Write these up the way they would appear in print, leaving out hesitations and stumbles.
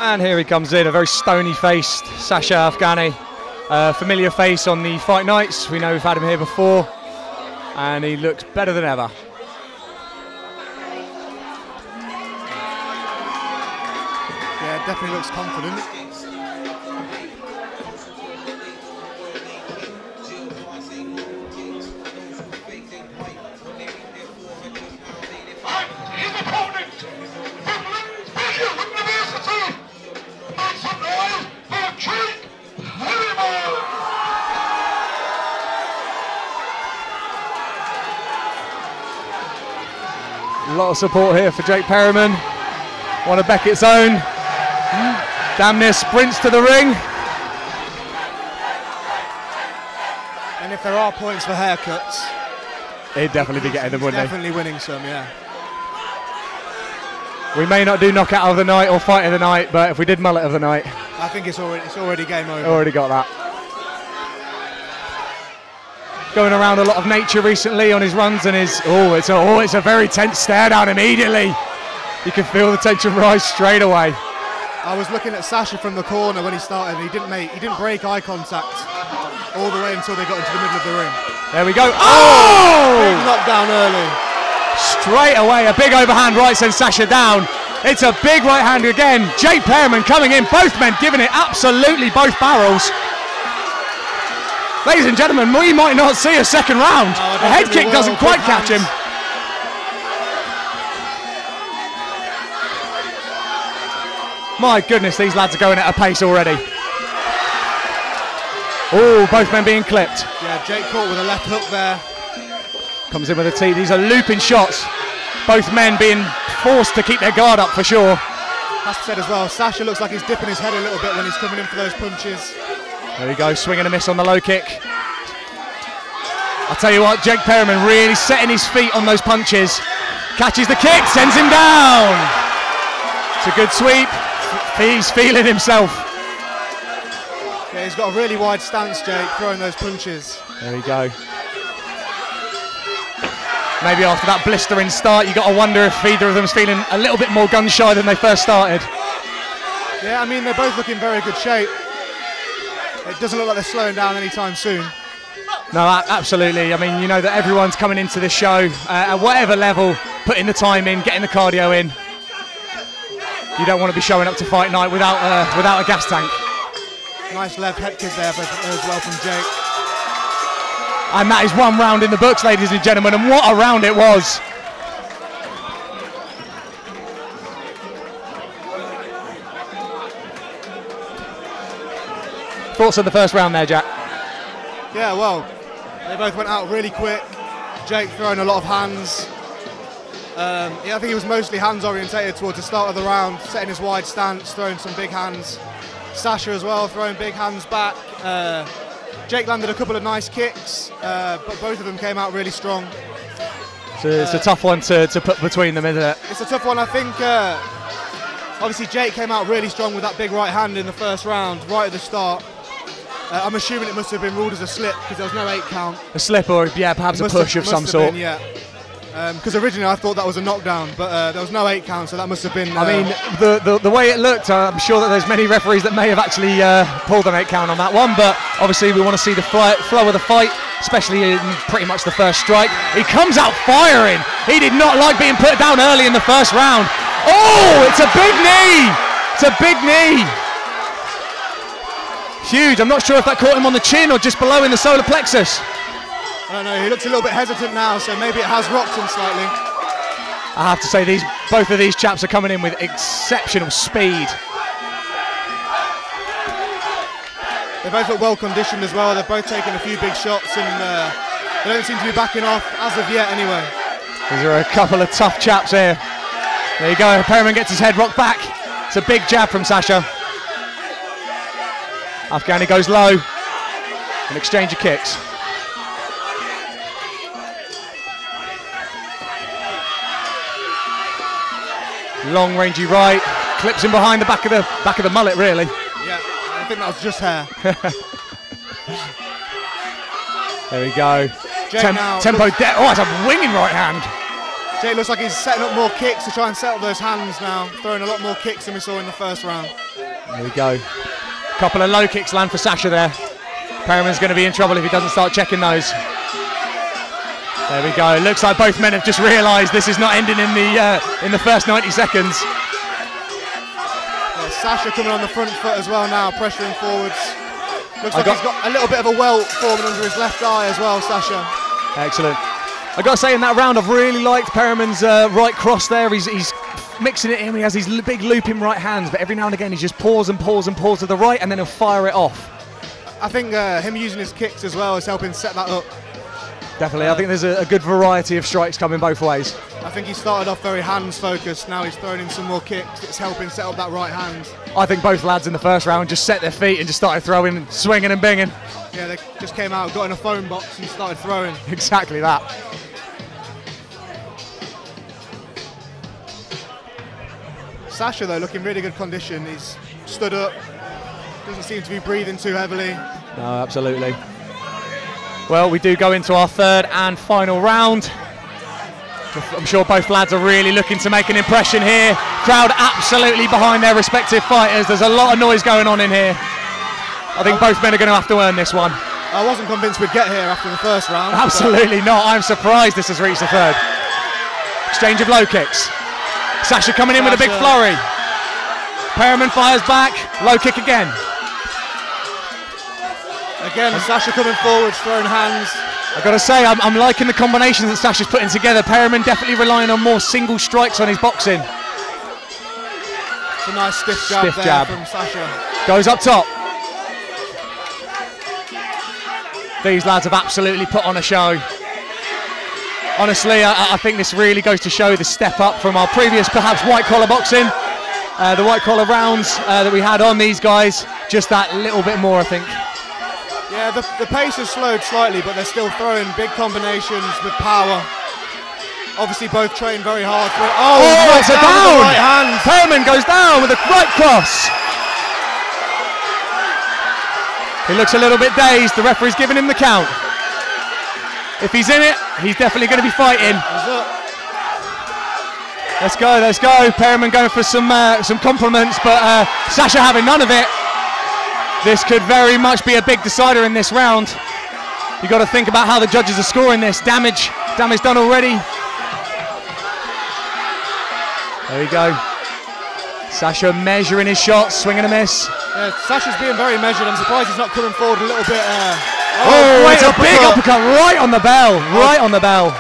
And here he comes in, a very stony-faced Sacha Afghani. Familiar face on the fight nights. We know we've had him here before, and he looks better than ever. Yeah, definitely looks confident. A lot of support here for Jake Perryman, one of Beckett's own. Damn near sprints to the ring. And if there are points for haircuts, he'd definitely be getting them, wouldn't he? Definitely winning some, yeah. We may not do knockout of the night or fight of the night, but if we did mullet of the night, I think it's already game over. Already got that. Going around a lot of nature recently on his runs, and it's a very tense stare down immediately. You can feel the tension rise straight away. I was looking at Sacha from the corner when he started, and he didn't break eye contact all the way until they got into the middle of the ring. There we go. Oh! Big knockdown early. Straight away, a big overhand right sends Sacha down. It's a big right hand again. Jake Perryman coming in, both men giving it absolutely both barrels. Ladies and gentlemen, we might not see a second round. The head kick doesn't quite catch him. My goodness, these lads are going at a pace already. Oh, both men being clipped. Yeah, Jake caught with a left hook there. Comes in with a tee. These are looping shots. Both men being forced to keep their guard up for sure. Has to be said as well, Sacha looks like he's dipping his head a little bit when he's coming in for those punches. There we go, swing and a miss on the low kick. I'll tell you what, Jake Perryman really setting his feet on those punches. Catches the kick, sends him down. It's a good sweep. He's feeling himself. Yeah, he's got a really wide stance, Jake, throwing those punches. There we go. Maybe after that blistering start, you got to wonder if either of them's feeling a little bit more gun shy than they first started. Yeah, I mean, they're both looking in very good shape. It doesn't look like they're slowing down anytime soon. No, absolutely. I mean, you know that everyone's coming into this show at whatever level, putting the time in, getting the cardio in. You don't want to be showing up to fight night without a gas tank. Nice left head kick there as well from Jake. And that is one round in the books, ladies and gentlemen, and what a round it was. Thoughts on the first round there, Jack? Yeah, well, they both went out really quick. Jake throwing a lot of hands. Yeah, I think he was mostly hands orientated towards the start of the round, setting his wide stance, throwing some big hands. Sacha as well, throwing big hands back. Jake landed a couple of nice kicks, but both of them came out really strong. So it's a tough one to put between them, isn't it? It's a tough one. I think, obviously, Jake came out really strong with that big right hand in the first round, right at the start. I'm assuming it must have been ruled as a slip because there was no 8 count. A slip or, yeah, perhaps a push of some sort. Been, yeah. Because originally I thought that was a knockdown, but there was no 8 count, so that must have been... I mean, the way it looked, I'm sure that there's many referees that may have actually pulled an 8 count on that one, but obviously we want to see the flow of the fight, especially in pretty much the first strike. He comes out firing. He did not like being put down early in the first round. Oh, it's a big knee. It's a big knee. Huge. I'm not sure if that caught him on the chin or just below in the solar plexus. I don't know, he looks a little bit hesitant now, so maybe it has rocked him slightly. I have to say, both of these chaps are coming in with exceptional speed. They both look well conditioned as well. They've both taken a few big shots and they don't seem to be backing off as of yet anyway. These are a couple of tough chaps here. There you go, Perryman gets his head rocked back. It's a big jab from Sacha. Afghani goes low and exchange of kicks. Long rangy right, clips him behind the back of the mullet really. Yeah, I think that was just hair. There we go. Tempo Oh, it's a winging right hand. Jake looks like he's setting up more kicks to try and settle those hands now, throwing a lot more kicks than we saw in the first round. There we go. Couple of low kicks land for Sacha there. Perryman's going to be in trouble if he doesn't start checking those. There we go. Looks like both men have just realised this is not ending in the first 90 seconds. Yeah, Sacha coming on the front foot as well now, pressuring forwards. Looks like he's got a little bit of a welt forming under his left eye as well, Sacha. Excellent. I've got to say, in that round, I've really liked Perryman's right cross there. He's mixing it in. He has these big looping right hands, but every now and again he's just pause and pause and pause to the right, and then he'll fire it off. I think him using his kicks as well is helping set that up. Definitely. I think there's a good variety of strikes coming both ways. I think he started off very hands focused. Now he's throwing in some more kicks. It's helping set up that right hand. I think both lads in the first round just set their feet and just started throwing, swinging and binging. Yeah, they just came out, got in a phone box and started throwing. Exactly that. Sacha though, looking really good condition. He's stood up, doesn't seem to be breathing too heavily. No, absolutely. Well, we do go into our third and final round. I'm sure both lads are really looking to make an impression here. Crowd absolutely behind their respective fighters. There's a lot of noise going on in here. I think both men are going to have to earn this one. I wasn't convinced we'd get here after the first round. Absolutely not. I'm surprised this has reached the third. Exchange of low kicks. Sacha coming in with a big flurry. Perryman fires back. Low kick again. Again, Sacha coming forwards, throwing hands. I've got to say, I'm liking the combinations that Sacha's putting together. Perryman definitely relying on more single strikes on his boxing. It's a nice stiff jab from Sacha. Goes up top. These lads have absolutely put on a show. Honestly, I think this really goes to show the step up from our previous, perhaps, white-collar boxing. The white-collar rounds that we had on these guys. Just that little bit more, I think. Yeah, the pace has slowed slightly, but they're still throwing big combinations with power. Obviously, both train very hard for it. Oh, it's a down! Right hand. Perryman goes down with a right cross. He looks a little bit dazed. The referee's giving him the count. If he's in it, he's definitely going to be fighting. Let's go, let's go. Perryman going for some compliments, but Sacha having none of it. This could very much be a big decider in this round. You've got to think about how the judges are scoring this. Damage done already. There we go. Sacha measuring his shots, swing and a miss. Yeah, Sacha's being very measured. I'm surprised he's not coming forward a little bit. It's a big uppercut right on the bell. Right on the bell.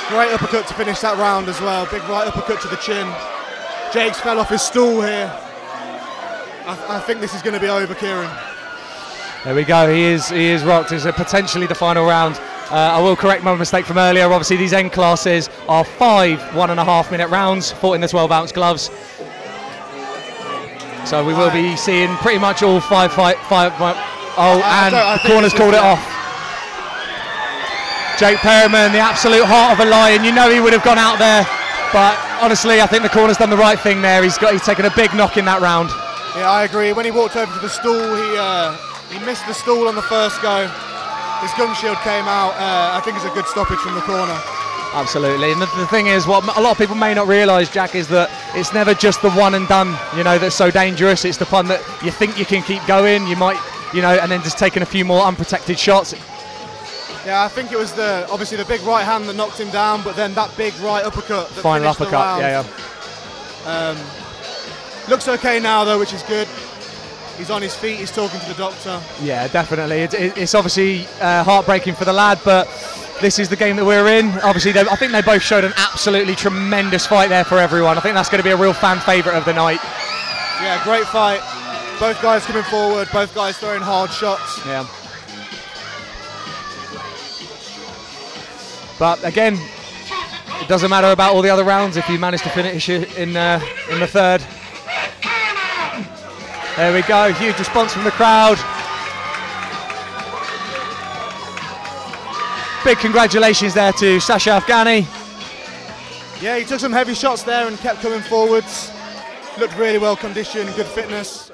Great uppercut to finish that round as well. Big right uppercut to the chin. Jakes fell off his stool here. I think this is going to be over, Kieran. There we go. He is rocked. It's potentially the final round. I will correct my mistake from earlier. Obviously, these end classes are 5 1.5-minute rounds, fought in the 12-ounce gloves. So we will be seeing pretty much all five. The corner's called it off. Jake Perryman, the absolute heart of a lion. You know he would have gone out there, but honestly, I think the corner's done the right thing there. He's taken a big knock in that round. Yeah, I agree. When he walked over to the stool, he missed the stool on the first go. His gum shield came out. I think it's a good stoppage from the corner. Absolutely, and the thing is, what a lot of people may not realise, Jack, is that it's never just the one and done, that's so dangerous. It's the one that you think you can keep going, you might, and then just taking a few more unprotected shots. Yeah, I think it was obviously the big right hand that knocked him down, but then that big right uppercut. That final uppercut, yeah. Looks okay now though, which is good. He's on his feet, he's talking to the doctor. Yeah, definitely. It's obviously heartbreaking for the lad, but this is the game that we're in. Obviously, I think they both showed an absolutely tremendous fight there for everyone. I think that's going to be a real fan favourite of the night. Yeah, great fight. Both guys coming forward, both guys throwing hard shots. Yeah. But again, it doesn't matter about all the other rounds if you manage to finish it in the third. There we go, huge response from the crowd. Big congratulations there to Sacha Afghani. Yeah, he took some heavy shots there and kept coming forwards. Looked really well conditioned, good fitness.